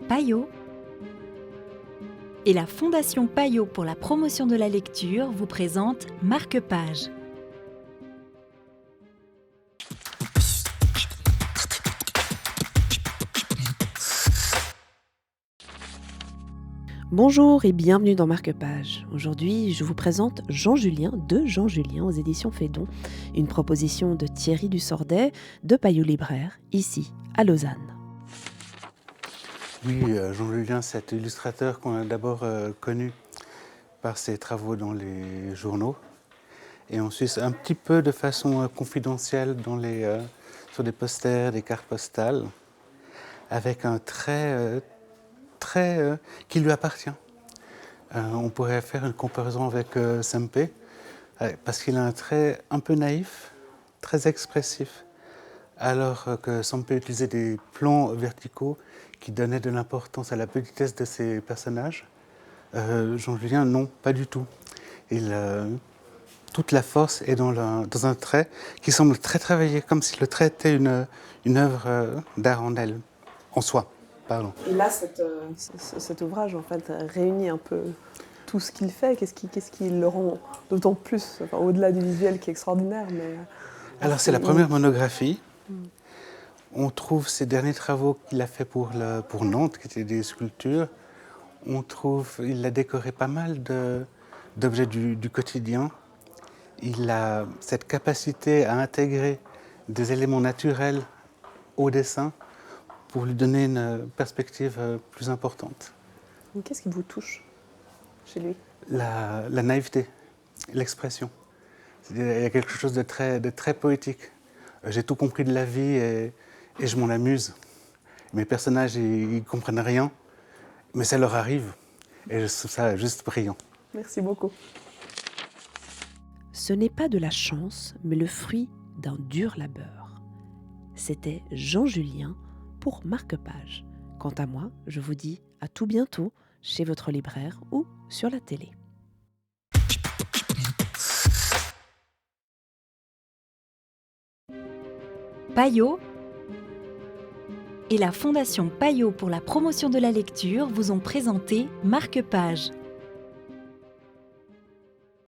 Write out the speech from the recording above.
Payot et la Fondation Payot pour la promotion de la lecture vous présente Marque-Page. Bonjour et bienvenue dans Marque-Page. Aujourd'hui, je vous présente Jean Julien de Jean Julien aux éditions Phaidon, une proposition de Thierry Dussordet de Payot Libraire, ici à Lausanne. Oui, Jean Julien, cet illustrateur qu'on a d'abord connu par ses travaux dans les journaux et ensuite un petit peu de façon confidentielle sur des posters, des cartes postales, avec un trait qui lui appartient. On pourrait faire une comparaison avec Sempé, parce qu'il a un trait un peu naïf, très expressif, alors que Sempé utilisait des plans verticaux qui donnaient de l'importance à la petitesse de ses personnages. Jean Julien, non, pas du tout. Toute la force est dans un trait qui semble très travaillé, comme si le trait était une œuvre d'art en soi. Pardon. Et là, cet ouvrage, en fait, réunit un peu tout ce qu'il fait. Qu'est-ce qui le rend d'autant plus, au-delà du visuel qui est extraordinaire, Alors, c'est la première monographie. On trouve ses derniers travaux qu'il a fait pour Nantes, qui étaient des sculptures. Il a décoré pas mal d'objets du quotidien. Il a cette capacité à intégrer des éléments naturels au dessin pour lui donner une perspective plus importante. Qu'est-ce qui vous touche chez lui ? La naïveté, l'expression. Il y a quelque chose de très poétique. J'ai tout compris de la vie et je m'en amuse. Mes personnages, ils comprennent rien, mais ça leur arrive. Et je trouve ça juste brillant. Merci beaucoup. Ce n'est pas de la chance, mais le fruit d'un dur labeur. C'était Jean Julien pour Marque-Page. Quant à moi, je vous dis à tout bientôt chez votre libraire ou sur la télé. Payot et la Fondation Payot pour la promotion de la lecture vous ont présenté Marque-Page.